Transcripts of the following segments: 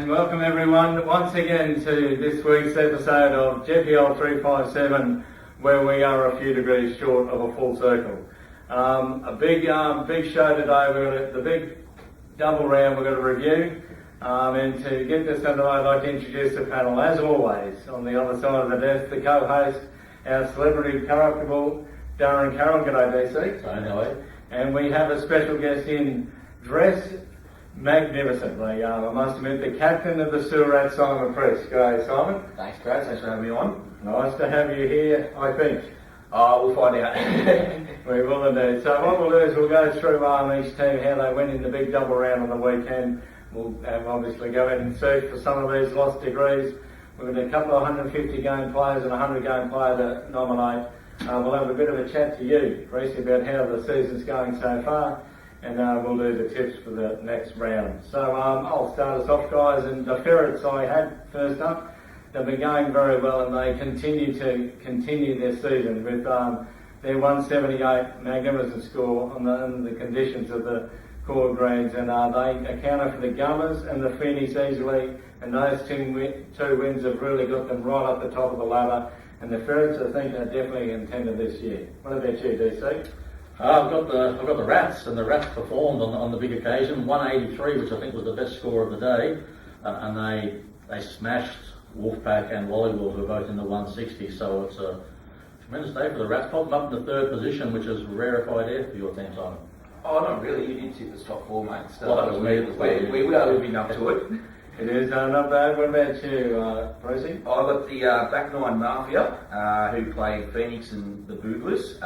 And welcome everyone once again to this week's episode of GPL 357, where we are a few degrees short of a full circle. A big show today. We've got the big double round we're going to review. And to get this underway, I'd like to introduce the panel, as always. On the other side of the desk, the co-host, our celebrity corruptible, Darren Carroll. G'day, DC. Hello. And we have a special guest in, dressed magnificently. I must admit, the captain of the Surat, Simon Priest. G'day, Simon. Thanks, Chris. Thanks for having me on. Nice to have you here, I think. We'll find out. We will indeed. So what we'll do is we'll go through each team, how they went in the big double round on the weekend. We'll obviously go in and search for some of these lost degrees. We've got a couple of 150 game players and a 100 game player to nominate. We'll have a bit of a chat to you, Reece, about how the season's going so far, and we'll do the tips for the next round. So I'll start us off, guys, and the ferrets I had first up, they've been going very well, and they continue their season with their 178 magnificent score on the conditions of the core greens, and they accounted for the Gummers and the Phoenix easily, and those two wins have really got them right up the top of the ladder. And the ferrets, I think, are definitely a contender this year. What about you, DC? I've got the Rats, and the Rats performed on the big occasion. 183, which I think was the best score of the day, and they smashed Wolfpack and Wallywall, who are both in the 160. So it's a tremendous day for the Rats. Popped up in the third position, which is rarefied air for your team, Simon. Oh, not really. You did tip the top four, mate. So well, that was me. We are living up to it. It is not bad. What about you, Brucey? I got the back nine Mafia, who played Phoenix and the Booglers.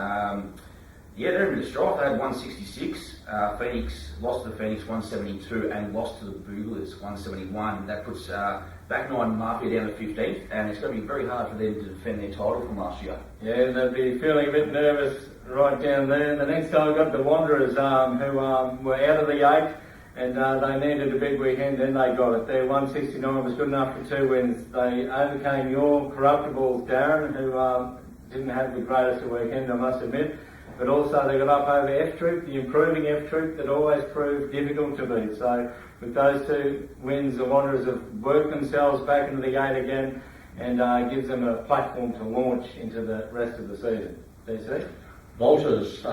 They're in the strife. They had 166. Phoenix lost to the Phoenix 172 and lost to the Booglers 171. That puts back nine Mafia down to 15th, and it's going to be very hard for them to defend their title from last year. Yeah, they'll be feeling a bit nervous right down there. The next time I got the Wanderers, who were out of the 8. And they needed a big weekend, then they got it. Their 169 was good enough for 2 wins. They overcame your corruptibles, Darren, who didn't have the greatest weekend, I must admit. But also they got up over F-Troop, the improving F-Troop that always proved difficult to beat. So with those 2 wins, the Wanderers have worked themselves back into the 8 again, and gives them a platform to launch into the rest of the season. DC? Vultures,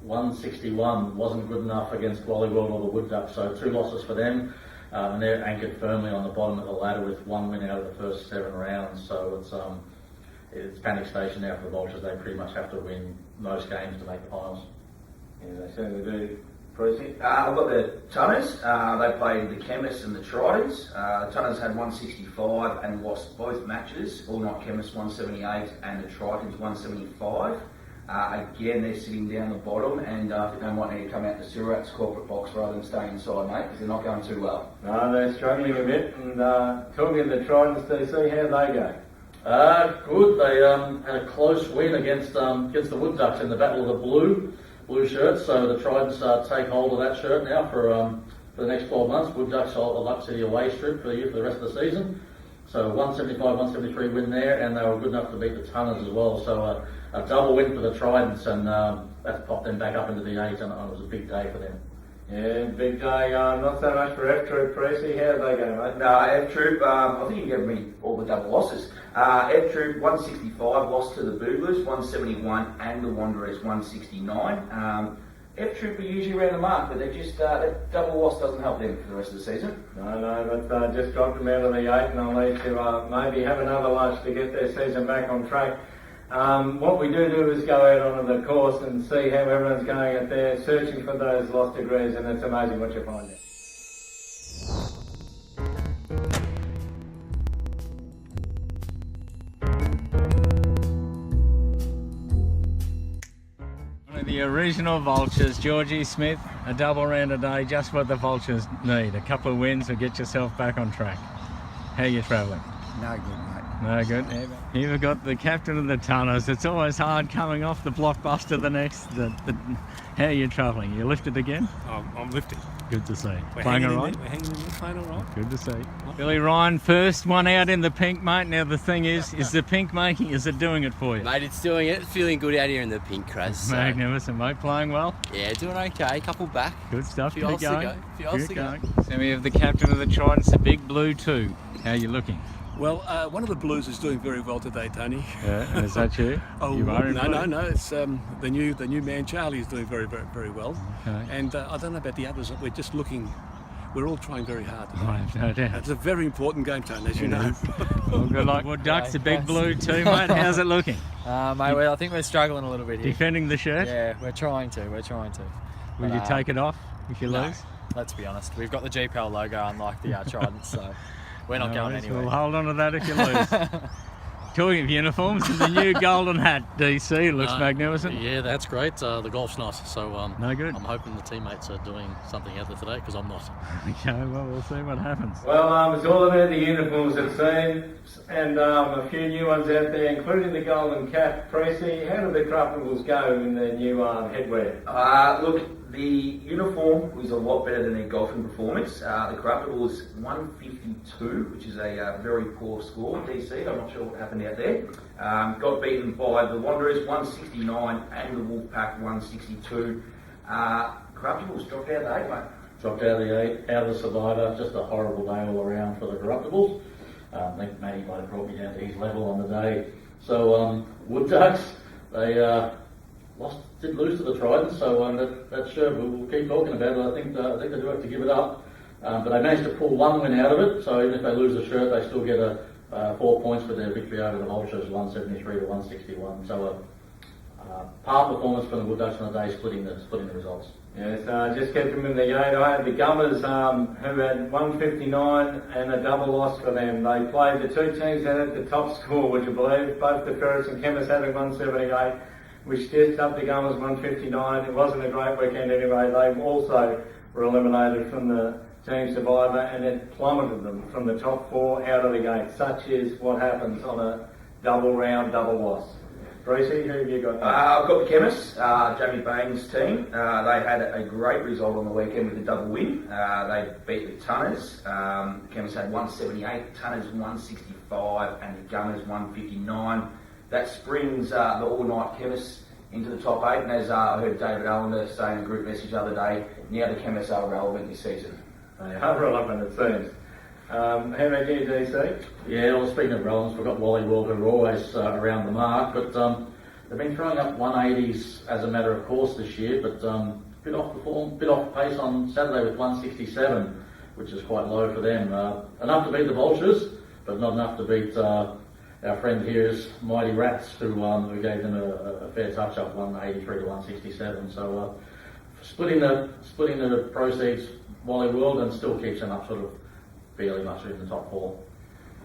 161 wasn't good enough against Wallywall or the Wood Ducks, so 2 losses for them, and they're anchored firmly on the bottom of the ladder with 1 win out of the first 7 rounds. So it's panic station now for the Vultures. They pretty much have to win most games to make the finals. Yeah, they certainly do. Precy? I've got the Tunners. They played the Chemists and the Tritons. The Tunners had 165 and lost both matches. All Night Chemists 178 and the Tritons 175. Again, they're sitting down the bottom, and I think they might need to come out to Surat's corporate box rather than staying inside, mate, because they're not going too well. No, they're struggling a bit. And talking of the Tritons, DC, how they go? Good. They had a close win against the Wood Ducks in the Battle of the Blue shirts. So the Tritons take hold of that shirt now for the next 12 months. Wood Ducks hold the Luck City away strip for the rest of the season. So 175, 173 win there, and they were good enough to beat the Tunners as well. So a double win for the Tridents, and that's popped them back up into the 8, and it was a big day for them. Yeah, big day. Not so much for F-Troop, Precy. How did they go, mate? No, F-Troop, I think you gave me all the double losses. F-Troop 165 lost to the Booglers 171 and the Wanderers 169. F-Troop are usually around the mark, but they're just that double loss doesn't help them for the rest of the season. No, but just dropped them out of the 8, and they'll need to maybe have another lunch to get their season back on track. What we do is go out onto the course and see how everyone's going out there, searching for those lost degrees, and it's amazing what you find out. The original Vultures, Georgie Smith, a double round a day, just what the Vultures need. A couple of wins will get yourself back on track. How are you travelling? No good, mate. No good. Here we've got the captain of the Tunners. It's always hard coming off the blockbuster the next. How are you travelling? You lifted again? I'm lifting. Good to see. We're Playing hanging all right? We're hanging in there, playing all right. Good to see. Billy Ryan, first one out in the pink, mate. Now the thing is the pink is it doing it for you? Mate, it's doing it. Feeling good out here in the pink, Chris. So. Magnificent, mate. Playing well? Yeah, doing okay. Couple back. Good stuff. Few holes to go. Few holes to go. So we have the captain of the Tridents, the big blue too. How are you looking? Well, one of the Blues is doing very well today, Tony. Yeah, and is that you? Oh, you are in no. blue? It's the new man Charlie is doing very, very, very well. Okay. And I don't know about the others. We're just looking. We're all trying very hard today. Right, no doubt. It's a very important game, Tony, as you know. Well, good luck. Well, Ducks, the big blue too, mate. How's it looking? Mate, I think we're struggling a little bit here. Defending the shirt? Yeah, we're trying to. Will you take it off if you no, lose? Let's be honest. We've got the GPL logo unlike the Tridents, so we're not going anywhere. We'll hold on to that if you lose. Talking of uniforms, the new golden hat, DC, looks magnificent. Yeah, that's great. The golf's not, so no good. I'm hoping the teammates are doing something out there today because I'm not. Okay, well, we'll see what happens. Well, it's all about the uniforms, it seems, and a few new ones out there, including the golden cap. Precy, how do the Cruftables go in their new headwear? Look, the uniform was a lot better than their golfing performance. The Cruftables 152, which is a very poor score. DC, I'm not sure what happened out there. Got beaten by the Wanderers 169 and the Wolfpack 162. Cruftables dropped out of the 8, mate. Dropped out of the 8, out of the Survivor. Just a horrible day all around for the Corruptibles. I think Matty might have brought me down to his level on the day. So Wood Ducks, they did lose to the Tridents, so that's sure we'll keep talking about it. I think they do have to give it up, but they managed to pull one win out of it. So even if they lose the shirt, they still get 4 points for their victory over the Vultures, 173 to 161. So par performance from the Wood Ducks on the day, splitting the results. Yes, just kept them in the 8. I had the Gummers who had 159 and a double loss for them. They played the two teams that had the top score, would you believe? Both the Ferrets and Chemists having 178. Which just up the Gummers 159. It wasn't a great weekend anyway. They also were eliminated from the Team Survivor and it plummeted them from the top 4 out of the gate. Such is what happens on a double round, double loss. Precy, who have you got? I've got the Chemists, Jamie Bain's team. They had a great result on the weekend with a double win. They beat the Tunners. The Chemists had 178, Tunners 165 and the Gunners 159. That springs the all-night Chemists into the top 8, and as I heard David Allender say in a group message the other day, now the Chemists are relevant this season. They are relevant, it seems. How about you, DC? Yeah, well, speaking of relevance, we've got Wally World who are always around the mark, but they've been throwing up 180s as a matter of course this year, but bit off pace on Saturday with 167, which is quite low for them. Enough to beat the Vultures, but not enough to beat our friend here's Mighty Rats, who gave them a fair touch-up, 183 to 167. So splitting the proceeds, Wally World, and still keeps them up sort of fairly much in the top 4.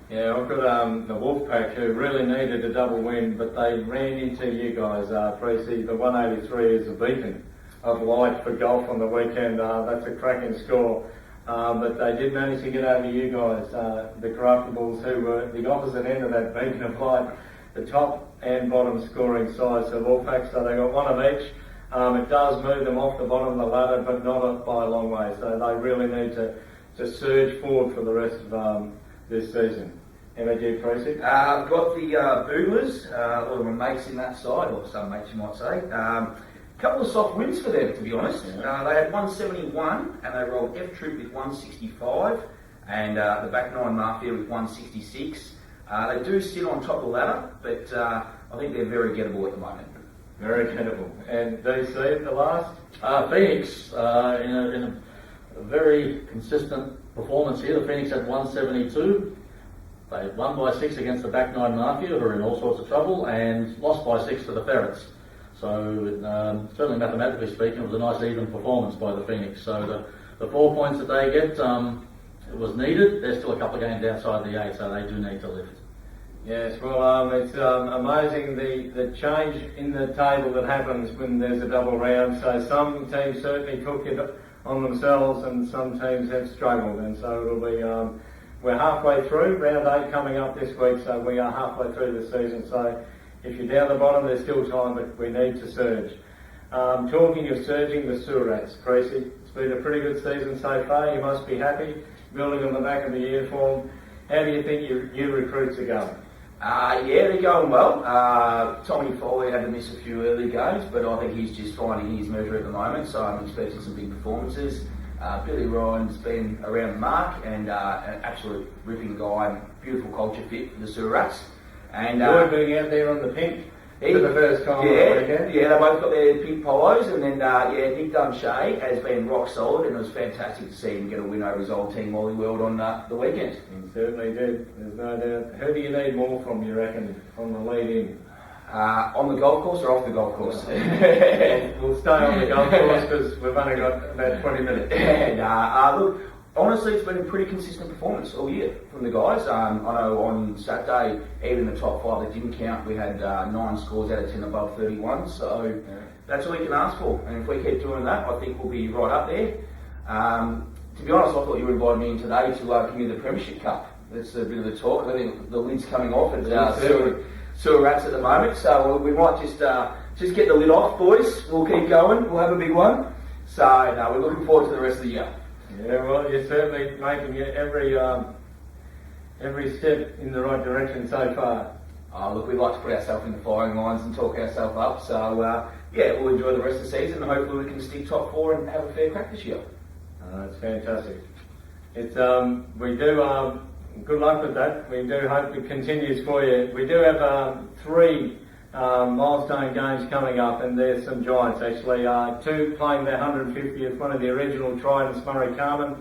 Yeah, I've got the Wolfpack who really needed a double win, but they ran into you guys, Precy. The 183 is a beacon of light for golf on the weekend. That's a cracking score. But they did manage to get over you guys, the Corruptables, who were the opposite end of that beacon of light, the top and bottom scoring sides of Wolfpack, so they got one of each. It does move them off the bottom of the ladder, but not by a long way, so they really need to surge forward for the rest of this season. How about you, Precy? I've got the Booglers, a lot of my mates in that side, or some mates you might say. Couple of soft wins for them, to be honest. Yeah. They had 171 and they rolled F-Troop with 165 and the back 9 Mafia with 166. They do sit on top of the ladder, but I think they're very gettable at the moment. Very gettable. And DC at the last? Phoenix, in a very consistent performance here. The Phoenix had 172. They won by 6 against the back 9 Mafia, who are in all sorts of trouble, and lost by 6 to the Ferrets. So certainly mathematically speaking, it was a nice even performance by the Phoenix. So the 4 points that they get, it was needed. They're still a couple of games outside the 8, so they do need to lift. Yes, well, it's amazing the change in the table that happens when there's a double round. So some teams certainly took it on themselves and some teams have struggled, and so it'll be we're halfway through, round 8 coming up this week, so we are halfway through the season. So if you're down the bottom, there's still time, but we need to surge. Talking of surging, the Surats, Creasy, it's been a pretty good season so far. You must be happy, building on the back of the uniform. How do you think your new recruits are going? Yeah, they're going well. Tommy Foley had to miss a few early games, but I think he's just finding his measure at the moment, so I'm expecting some big performances. Billy Ryan's been around the mark and an absolute ripping guy and beautiful culture fit for the Surats. And You're being out there on the pink for the first time on the weekend. Yeah, they both got their pink polos, and then Nick Dunshay has been rock solid, and it was fantastic to see him get a win over his old team Molly World on the weekend. He certainly did, there's no doubt. Who do you need more from, you reckon, on the lead in? On the golf course or off the golf course? We'll stay on the golf course because we've only got about 20 minutes. Look, honestly, it's been a pretty consistent performance all year from the guys. I know on Saturday, even the top 5 that didn't count, we had 9 scores out of 10 above 31, so that's all you can ask for. And if we keep doing that, I think we'll be right up there. To be honest, I thought you would invite me in today to give me the Premiership Cup. That's a bit of the talk. I think the lid's coming off at Surats at the moment, so we might just get the lid off, boys. We'll keep going. We'll have a big one. So no, we're looking forward to the rest of the year. Yeah, well, you're certainly making every step in the right direction so far. Look, we like to put ourselves in the firing lines and talk ourselves up. So we'll enjoy the rest of the season, and hopefully we can stick top 4 and have a fair crack this year. It's fantastic. It's we do. Good luck with that. We do hope it continues for you. We do have 3 milestone games coming up, and there's some giants actually. 2 playing their 150th, one of the original Tridents, Murray Carmen,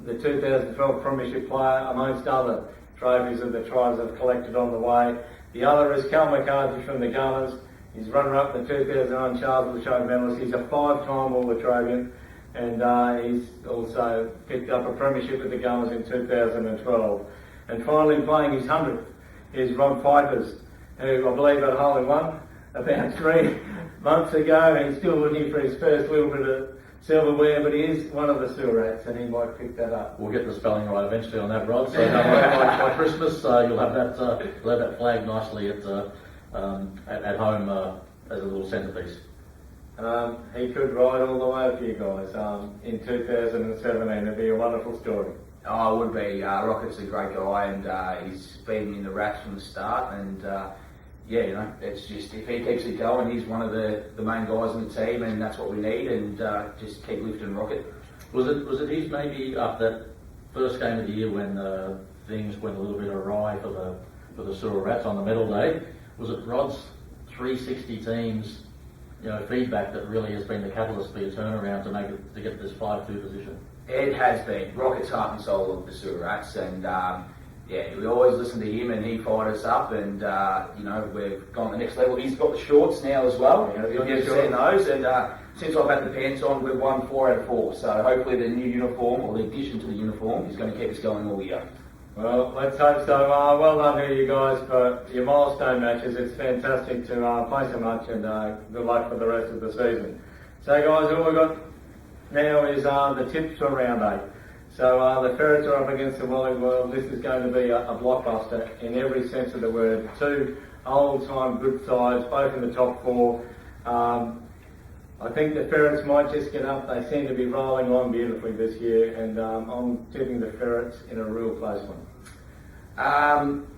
the 2012 Premiership player, amongst other trophies that the Tridents have collected on the way. The other is Cal McCarthy from the Gunners. He's runner-up in the 2009 Charles Show medalist. He's a 5-time All-Latrobian. And he's also picked up a premiership with the Gunners in 2012. And finally playing his 100th is Rob Pipers, who I believe had a hole in one about 3 months ago, and he's still looking for his first little bit of silverware, but he is one of the Surats, and he might pick that up. We'll get the spelling right eventually on that, Rod. So by Christmas, you'll have that flag nicely at home as a little centrepiece. He could ride all the way for you guys in 2017. It'd be a wonderful story. Oh, it would be. Rocket's a great guy, and he's been in the Rats from the start. And it's just, if he keeps it going, he's one of the main guys in the team, and that's what we need. And just keep lifting Rocket. Was it his maybe after that first game of the year when things went a little bit awry for the Sewer Rats on the medal day? Was it Rod's 360 teams? Feedback that really has been the catalyst for your turnaround to get this 5-2 position. It has been. Rocket's heart and soul of the Sewer Rats, and we always listen to him, and he fired us up, and we've gone to the next level. He's got the shorts now as well. You've seen those, and since I've had the pants on, we've won 4 out of 4. So hopefully the new uniform, or the addition to the uniform, is going to keep us going all year. Well, let's hope so. Well done to you guys for your milestone matches. It's fantastic to play so much, and good luck for the rest of the season. So guys, all we've got now is the tips for round 8. So the Ferrets are up against the Wally World. This is going to be a blockbuster in every sense of the word. 2 old-time good sides, both in the top 4. I think the Ferrets might just get up. They seem to be rolling on beautifully this year, and I'm tipping the Ferrets in a real close one.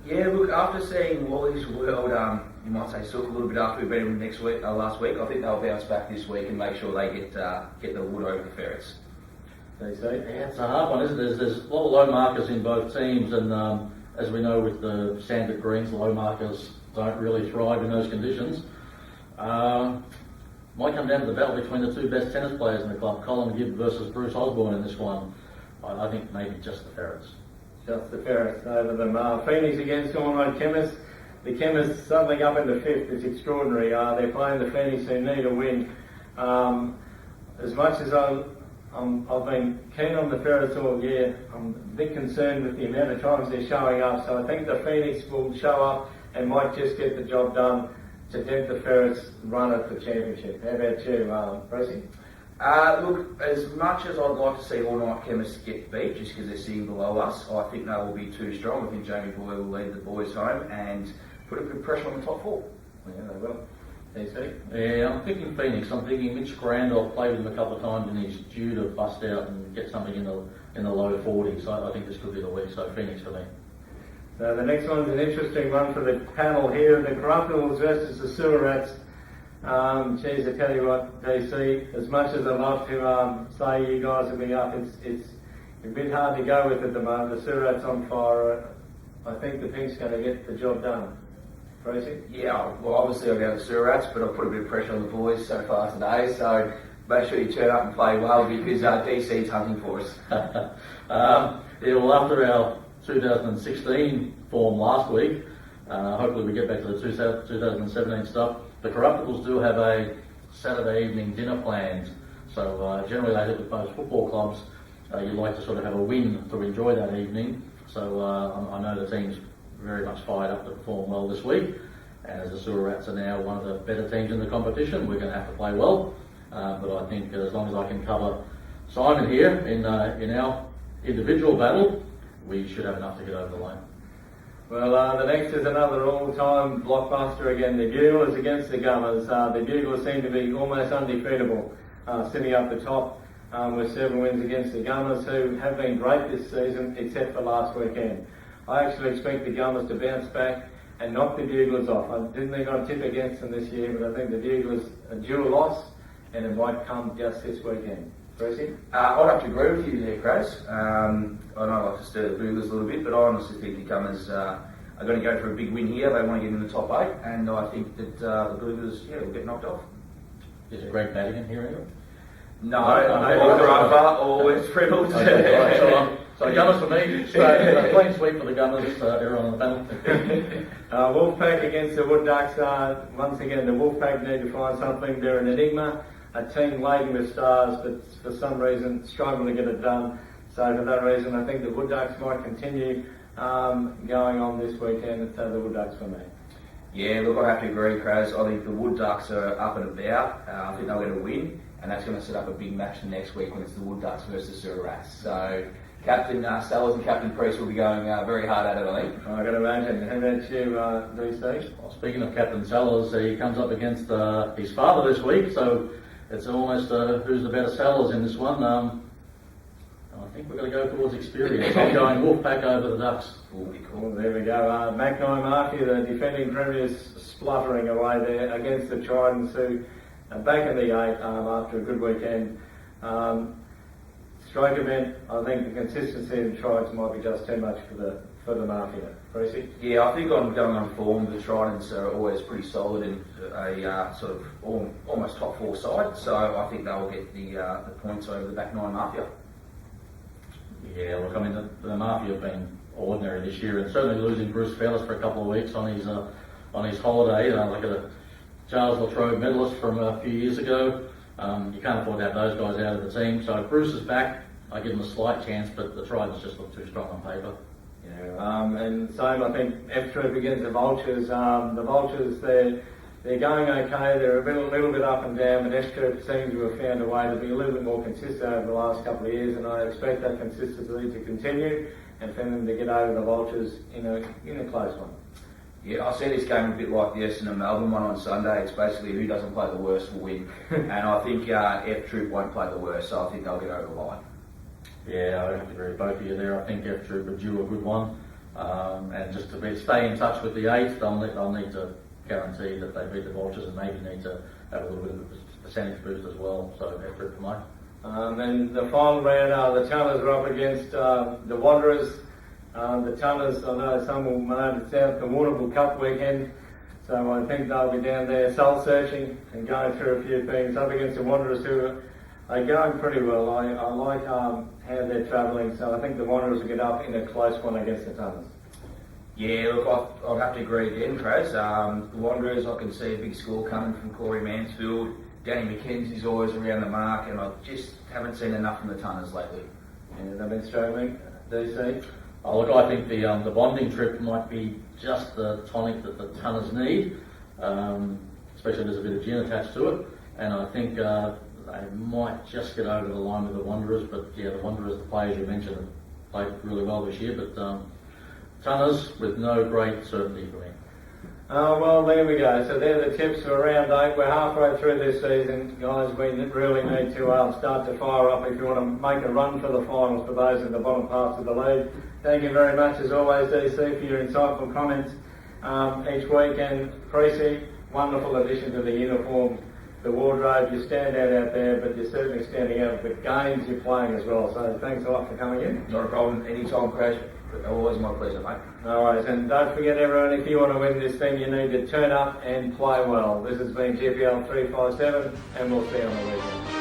Look, after seeing Wally's World, you might say Silk a little bit after we beat them last week, I think they'll bounce back this week and make sure they get the wood over the Ferrets. Yeah, it's a hard one, isn't it? There's a lot of low markers in both teams, and as we know with the sanded greens, low markers don't really thrive in those conditions. Might come down to the battle between the 2 best tennis players in the club, Colin Gibb versus Bruce Osborne in this one. I think maybe just the Ferrets. Just the Ferrets over them. Phoenix against Ormo Chemists. The Chemists suddenly up in the 5th. It's extraordinary. They're playing the Phoenix, who need a win. As much as I've been keen on the Ferrets all year, I'm a bit concerned with the amount of times they're showing up. So I think the Phoenix will show up and might just get the job done to dent the Ferrets' run at the championship. How about you, Pressy? Look, as much as I'd like to see All Night Chemists get beat just because they're sitting below us, I think they will be too strong. I think Jamie Boyle will lead the boys home and put a bit of pressure on the top four. Yeah, they will. DC? Yeah, I'm thinking Phoenix. I'm thinking Mitch Randolph played with him a couple of times and he's due to bust out and get something in the low 40s. So I think this could be the week. So Phoenix for me. So the next one's an interesting one for the panel here. The Corruptibles versus the Sewer Rats. Geez, I tell you what, DC, as much as I'd love to say you guys will be up, it's a bit hard to go with at the moment. The Sewer Rats on fire. I think the Pink's going to get the job done. Tracy? Yeah, well, obviously I'll go to Sewer Rats, but I've put a bit of pressure on the boys so far today, so make sure you turn up and play well because DC's hunting for us. Yeah, well, after our 2016 form last week, hopefully we get back to the 2017 stuff. The Corruptibles do have a Saturday evening dinner planned, so generally they hit with most football clubs. You like to sort of have a win to enjoy that evening, so I know the team's very much fired up to perform well this week. And as the Sewer Rats are now one of the better teams in the competition, we're going to have to play well. But I think as long as I can cover Simon here in our individual battle, we should have enough to get over the line. Well, the next is another all-time blockbuster again. The Buglers against the Gummers. The Buglers seem to be almost undefeatable, sitting up the top with 7 wins against the Gummers, who have been great this season, except for last weekend. I actually expect the Gummers to bounce back and knock the Buglers off. I didn't think I'd tip against them this year, but I think the Buglers are due a loss, and it might come just this weekend. Tracy? I'd have to agree with you there, Kraz. I know I like to stir the Buglers a little bit, but I honestly think the Gummers are going to go for a big win here. They want to get in the top 8, and I think that the Buglers, will get knocked off. Is it Greg Madigan here anyway? No, or Grubber, or West Freddles. So Gunners for me, straight, clean sweep for the Gunners, everyone on the panel. Wolfpack against the Wood Ducks. Once again, the Wolfpack need to find something. They're an enigma, a team laden with stars, but for some reason struggling to get it done. So for that reason, I think the Wood Ducks might continue going on this weekend. So the Wood Ducks for me. Yeah, look, I have to agree, Kraz. I think the Wood Ducks are up and about. I think they're going to win, and that's going to set up a big match for next week when it's the Wood Ducks versus Sewer Rats. So Captain Sellers and Captain Priest will be going very hard at it, I think. I can imagine. How about you, DC? Well, speaking of Captain Sellers, he comes up against his father this week, so it's almost who's the better Sellers in this one. I think we're going to go towards experience. I'm going Wolfpack over the Ducks. Cool, there we go. Mackay Mafia, the defending premiers, spluttering away there against the Tridents, who are back in the 8 after a good weekend. Strike event, I think the consistency of the Tridents might be just too much for the Mafia. Tracy? Yeah, I think I'm going on form. The Tridents are always pretty solid and a sort of almost top 4 side, so I think they'll get the points over the back 9 Mafia. Yeah, look, I mean, the Mafia have been ordinary this year, and certainly losing Bruce Fellis for a couple of weeks on his holiday, like a Charles Latrobe medalist from a few years ago. You can't afford to have those guys out of the team. So if Bruce is back, I give him a slight chance, but the Tridents just look too strong on paper. Yeah, and same, I think, F Troop against the Vultures. The Vultures, they're going okay. They're a little bit up and down, but F Troop seems to have found a way to be a little bit more consistent over the last couple of years, and I expect that consistency to continue and for them to get over the Vultures in a close one. Yeah, I see this game a bit like the Essendon Melbourne one on Sunday. It's basically who doesn't play the worst will win. And I think F Troop won't play the worst, so I think they'll get over the line. Yeah, I have to agree with both of you there. I think F Troop are due a good one. And just to stay in touch with the 8th, they'll need to guarantee that they beat the Vultures and maybe need to have a little bit of a percentage boost as well. So F Troop for mine. And the final round, the Tanners are up against the Wanderers. The Tanners, I know some will know it's out the Warrnambool Cup weekend, so I think they'll be down there soul searching and going through a few things up against the Wanderers, who are going pretty well. I like how they're travelling, so I think the Wanderers will get up in a close one against the Tanners. Yeah, look, I'd have to agree again, Kraz. The Wanderers, I can see a big score coming from Corey Mansfield. Danny McKenzie's always around the mark, and I just haven't seen enough from the Tanners lately. Yeah, they've been struggling. DC? Oh, look, I think the bonding trip might be just the tonic that the Tanners need, especially if there's a bit of gin attached to it. And I think the they might just get over the line with the Wanderers, but yeah, the Wanderers, the players you mentioned, have played really well this year, but Tunners with no great certainty for me. Well, there we go. So they're the tips for round 8. We're halfway through this season, guys. We really need to start to fire up if you want to make a run for the finals for those in the bottom parts of the league. Thank you very much, as always, DC, for your insightful comments each week. And Precy, wonderful addition to the uniform, the wardrobe. You stand out there, but you're certainly standing out with games you're playing as well. So thanks a lot for coming in. Not a problem. Anytime, Crash. Always my pleasure, mate. No worries. And don't forget, everyone, if you want to win this thing, you need to turn up and play well. This has been GPL 357, and we'll see you on the weekend.